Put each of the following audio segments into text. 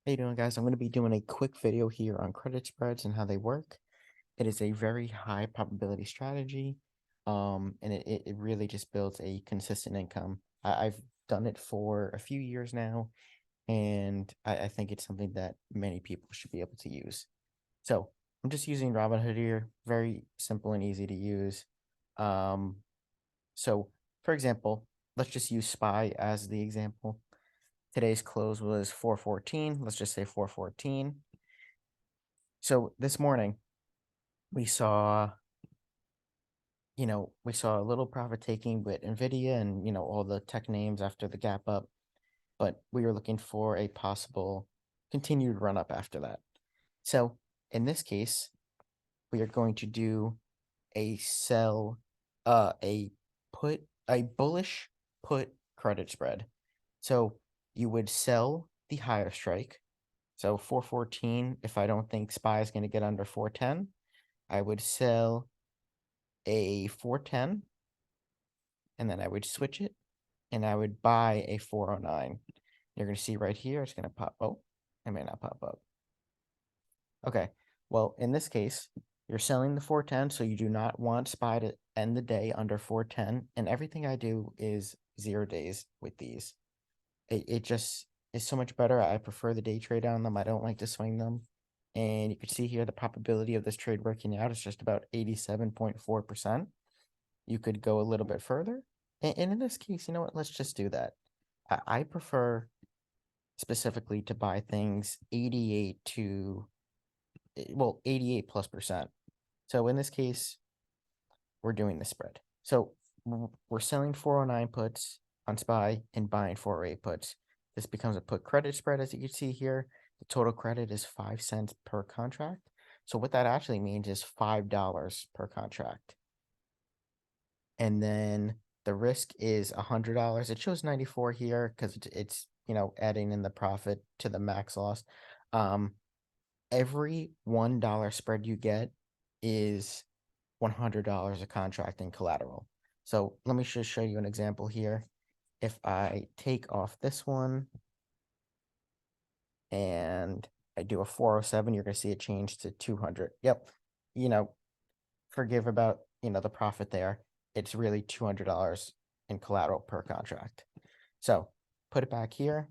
How you doing, guys? I'm going to be doing a quick video here on credit spreads and how they work. It is a very high probability strategy, and it really just builds a consistent income. I've done it for a few years now, and I think it's something that many people should be able to use. So I'm just using Robinhood here, very simple and easy to use. Um, so, for example, let's just use SPY as the example. Today's close was 414. Let's just say 414. So this morning we saw, we saw a little profit taking with Nvidia and, all the tech names after the gap up, but we were looking for a possible continued run up after that. So in this case, we are going to do a sell, a put, a bullish put credit spread. So you would sell the higher strike. So 414, if I don't think SPY is going to get under 410, I would sell a 410 and then I would switch it and I would buy a 409. You're going to see right here, it's going to pop. Oh, it may not pop up. Okay. Well, in this case, you're selling the 410, so you do not want SPY to end the day under 410. And everything I do is 0 days with these. It just is so much better. I prefer the day trade on them. I don't like to swing them. And you can see here the probability of this trade working out is just about 87.4%. You could go a little bit further. And in this case, you know what? Let's just do that. I prefer specifically to buy things 88 to, well, 88 plus percent. So in this case, we're doing the spread. So we're selling 409 puts on SPY and buying 408 puts. This becomes a put credit spread, as you can see here. The total credit is 5 cents per contract. So what that actually means is $5 per contract. And then the risk is $100. It shows 94 here because it's adding in the profit to the max loss. Every $1 spread you get is $100 a contract in collateral. So let me just show you an example here. If I take off this one and I do a 407, you're going to see it change to 200. Yep. Forgive about, the profit there. It's really $200 in collateral per contract. So put it back here.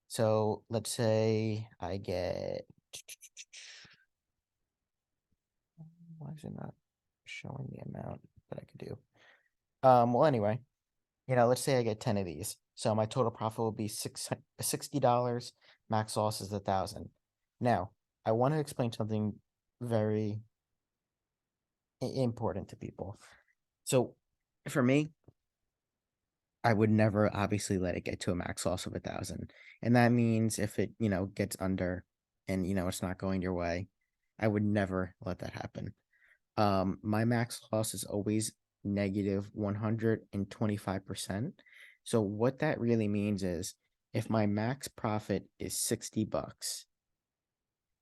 So let's say I get, why is it not showing the amount that I could do? Well, anyway, let's say I get 10 of these. So my total profit will be $60. Max loss is 1,000. Now, I want to explain something very important to people. So for me, I would never obviously let it get to a max loss of 1,000. And that means if it, gets under and, it's not going your way, I would never let that happen. My max loss is always negative 125%. So what that really means is if my max profit is $60,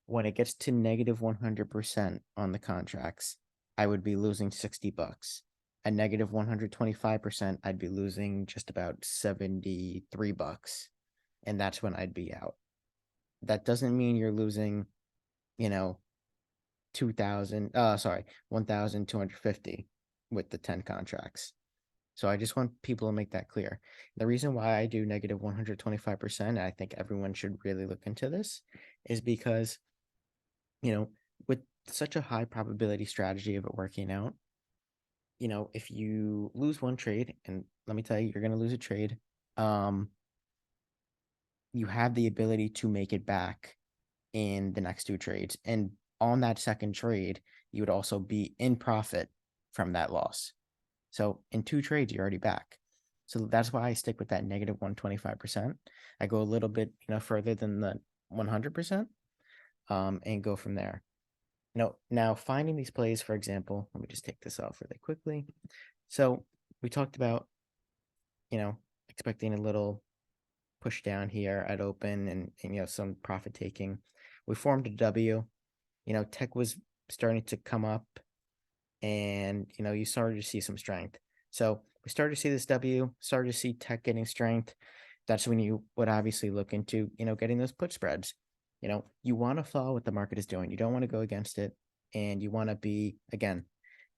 when it gets to negative 100% on the contracts, I would be losing $60. At negative 125%, I'd be losing just about $73. And that's when I'd be out. That doesn't mean you're losing, 1,250 with the 10 contracts. So I just want people to make that clear. The reason why I do negative 125%, and I think everyone should really look into this, is because, with such a high probability strategy of it working out, if you lose one trade, and let me tell you, you're going to lose a trade, you have the ability to make it back in the next two trades. And on that second trade, you would also be in profit from that loss. So in two trades, you're already back. So that's why I stick with that negative 125%. I go a little bit, further than the 100%, and go from there. Now finding these plays, for example, let me just take this off really quickly. So we talked about, expecting a little push down here at open and some profit taking. We formed a W. Tech was starting to come up and, you started to see some strength. So we started to see this W, started to see tech getting strength. that's when you would obviously look into, getting those put spreads. You want to follow what the market is doing. You don't want to go against it. And you want to be, again,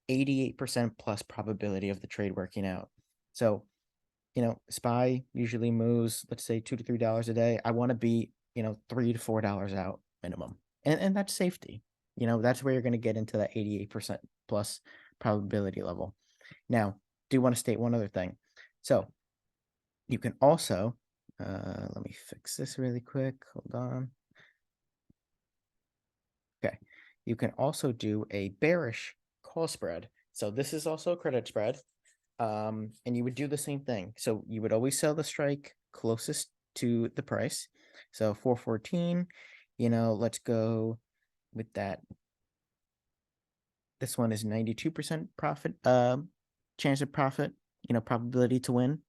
88% plus probability of the trade working out. So, SPY usually moves, let's say $2 to $3 a day. I want to be, $3 to $4 out minimum. And that's safety. That's where you're going to get into that 88% plus probability level. Now, do want to state one other thing. So you can also, let me fix this really quick. Hold on. Okay. You can also do a bearish call spread. So this is also a credit spread. And you would do the same thing. So you would always sell the strike closest to the price. So 414, let's go with that. This one is 92% profit, chance of profit, probability to win.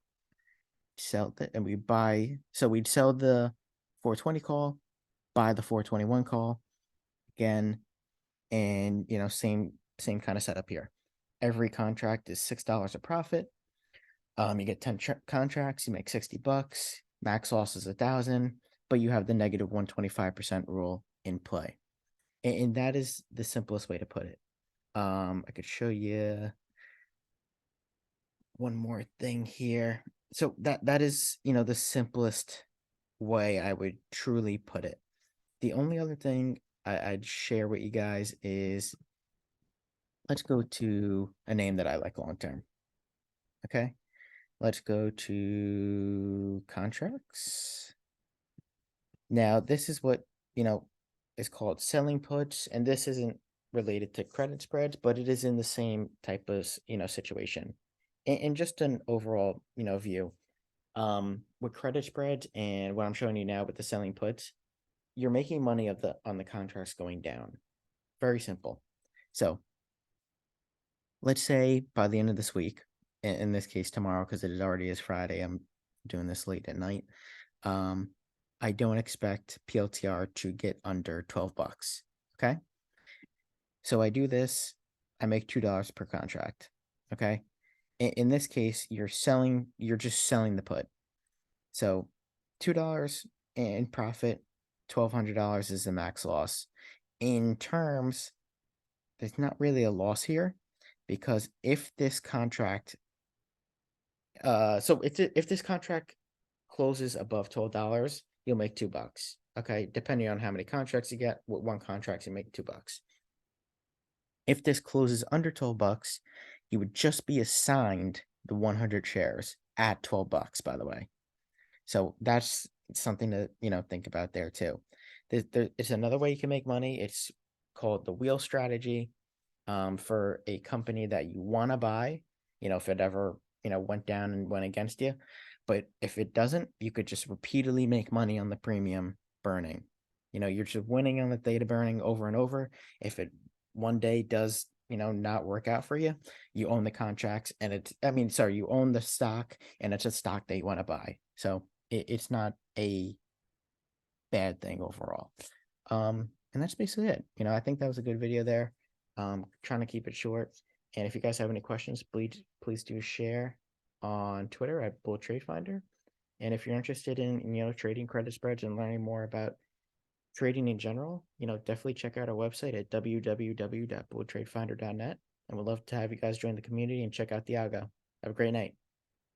Sell that, and we buy. So we'd sell the 420 call, buy the 421 call again, and same kind of setup here. Every contract is $6 a profit. You get 10 contracts, you make $60. Max loss is 1,000, but you have the negative 125% rule in play, and that is the simplest way to put it. I could show you one more thing here. So that is, the simplest way I would truly put it. The only other thing I'd share with you guys is, let's go to a name that I like long term. Okay, let's go to contracts. Now, this is what, is called selling puts, and this isn't related to credit spreads, but it is in the same type of, situation. And just an overall, view. With credit spreads and what I'm showing you now with the selling puts, you're making money on the contracts going down. Very simple. So let's say by the end of this week, in this case tomorrow, because it already is Friday, I'm doing this late at night. I don't expect PLTR to get under $12. Okay. So I do this, I make $2 per contract. Okay. In this case, you're just selling the put. So $2 in profit, $1,200 is the max loss. In terms, there's not really a loss here, because if this contract, so if this contract closes above $12, you'll make $2. Okay, depending on how many contracts you get. With one contract, you make $2. If this closes under $12, you would just be assigned the 100 shares at $12, by the way. So that's something to, think about there too. It's another way you can make money. It's called the wheel strategy, for a company that you want to buy, if it ever, went down and went against you. But if it doesn't, you could just repeatedly make money on the premium burning. You're just winning on the theta burning over and over. If it one day does, not work out for you, you own the contracts, and you own the stock, and it's a stock that you want to buy. So it's not a bad thing overall. And that's basically it. I think that was a good video there. Trying to keep it short. And if you guys have any questions, please do share on Twitter at BullTradeFinder. And if you're interested in, trading credit spreads and learning more about trading in general, definitely check out our website at www.bulltradefinder.net. And we'd love to have you guys join the community and check out the algo. Have a great night.